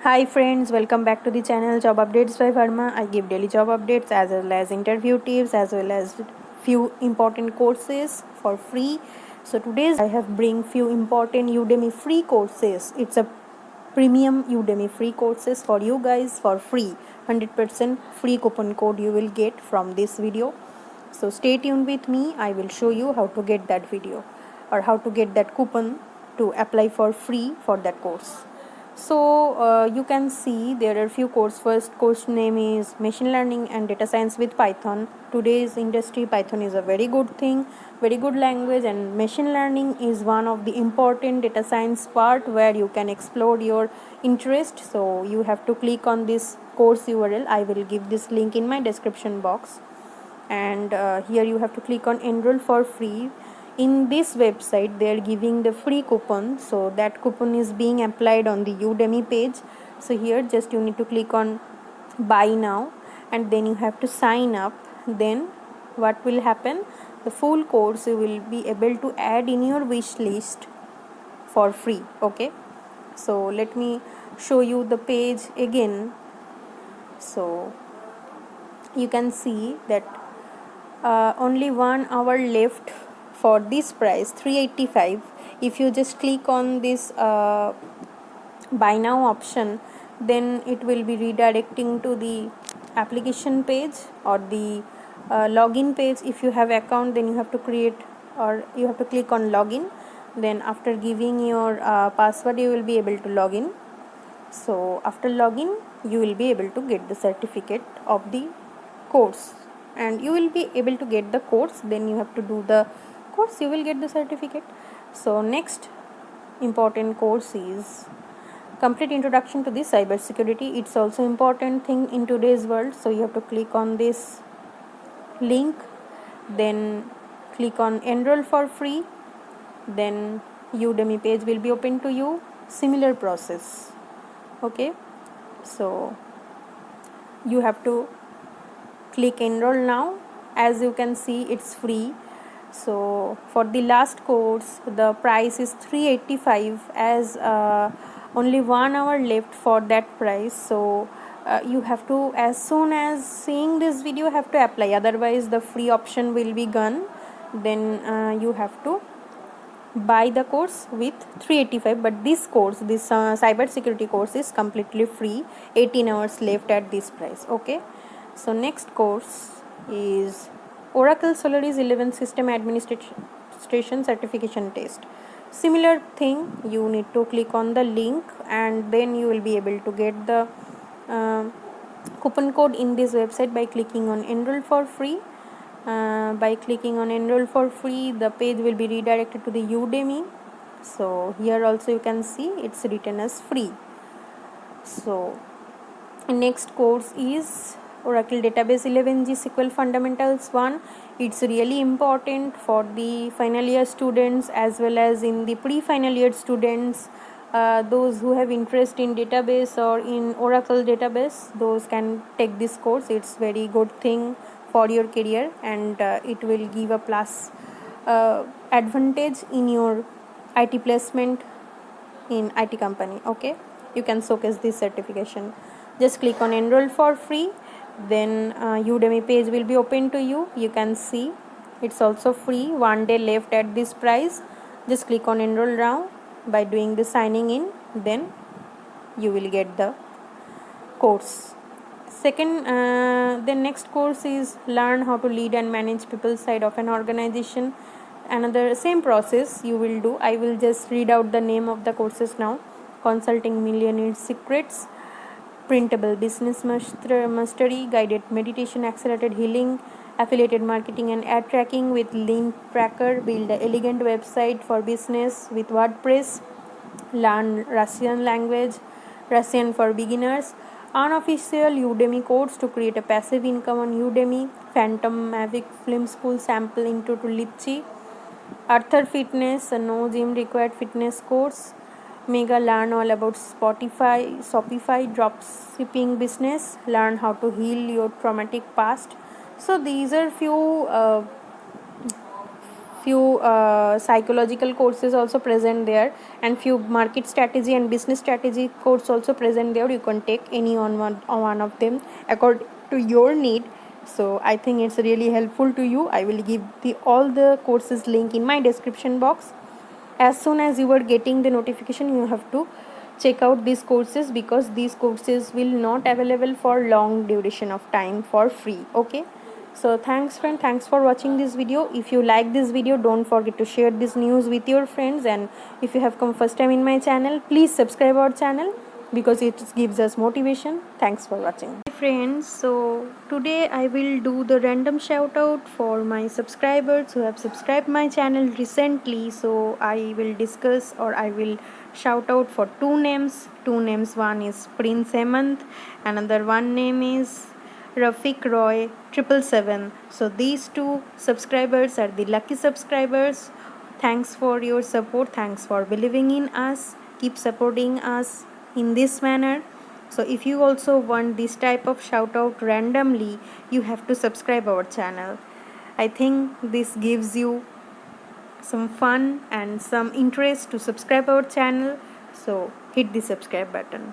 Hi friends, welcome back to the channel Job Updates by Verma. I give daily job updates as well as interview tips as well as few important courses for free. So today's I have bring few important Udemy free courses. It's a premium Udemy free courses for you guys for free. 100% free coupon code you will get from this video. So stay tuned with me. I will show you how to get that video or how to get that coupon to apply for free for that course. So you can see there are few course. First course name is machine learning and data science with Python. Today's industry Python is a very good thing, very good language, and machine learning is one of the important data science part where you can explore your interest. So you have to click on this course URL. I will give this link in my description box, and here you have to click on enroll for free. In this website they are giving the free coupon, so that coupon is being applied on the Udemy page. So here just you need to click on buy now, and then you have to sign up. Then what will happen, the full course you will be able to add in your wish list for free. Okay, so let me show you the page again. So you can see that only 1 hour left for this price 385. If you just click on this buy now option, then it will be redirecting to the application page or the login page. If you have account, then you have to create or you have to click on login. Then after giving your password you will be able to log in. So after login you will be able to get the certificate of the course, and you will be able to get the course. Then you have to do the course, you will get the certificate. So next important course is complete introduction to the cyber security. It's also important thing in today's world. So you have to click on this link, then click on enroll for free, then Udemy page will be open to you. Similar process. Okay, so you have to click enroll now. As you can see, it's free. So for the last course the price is 385, as only 1 hour left for that price. So you have to, as soon as seeing this video, have to apply, otherwise the free option will be gone. Then you have to buy the course with 385, but this course, this cyber security course is completely free. 18 hours left at this price. Okay, so next course is Oracle Solaris 11 system administration certification test. Similar thing, you need to click on the link, and then you will be able to get the coupon code in this website by clicking on enroll for free. By clicking on enroll for free, the page will be redirected to the Udemy. So here also you can see it's written as free. So next course is Oracle Database 11G SQL Fundamentals 1. It's really important for the final year students as well as in the pre-final year students. Those who have interest in database or in Oracle database, those can take this course. It's very good thing for your career, and it will give a plus advantage in your IT placement in IT company. Okay, you can showcase this certification. Just click on enroll for free, then Udemy page will be open to you. You can see it's also free. 1 day left at this price. Just click on enroll now. By doing the signing in, then you will get the course. Second, the next course is learn how to lead and manage people side of an organization. Another same process you will do. I will just read out the name of the courses now. Consulting Millionaire Secrets, Printable Business Mastery, Guided Meditation, Accelerated Healing, Affiliated Marketing and Ad Tracking with Lean Tracker, Build an Elegant Website for Business with WordPress, Learn Russian Language, Russian for Beginners, Unofficial Udemy course to create a passive income on Udemy, Phantom Mavic Film School Sample Intro to Litchi, Arthur Fitness, a no gym required fitness course, Mega learn all about Shopify drop shipping business, learn how to heal your traumatic past. So these are few psychological courses also present there, and few market strategy and business strategy course also present there. You can take any on one of them according to your need. So I think it's really helpful to you. I will give all the courses link in my description box. As soon as you are getting the notification, you have to check out these courses, because these courses will not available for long duration of time for free. Okay, so thanks friend, thanks for watching this video. If you like this video, don't forget to share this news with your friends, and if you have come first time in my channel, please subscribe our channel, because it gives us motivation. Thanks for watching. Hi friends, so today I will do the random shout out for my subscribers who have subscribed my channel recently. So I will discuss, or I will shout out for two names. One is Prince Hemant, another one name is Rafiq Roy 777. So these two subscribers are the lucky subscribers. Thanks for your support, thanks for believing in us. Keep supporting us in this manner. So if you also want this type of shout out randomly, you have to subscribe our channel. I think this gives you some fun and some interest to subscribe our channel. So hit the subscribe button.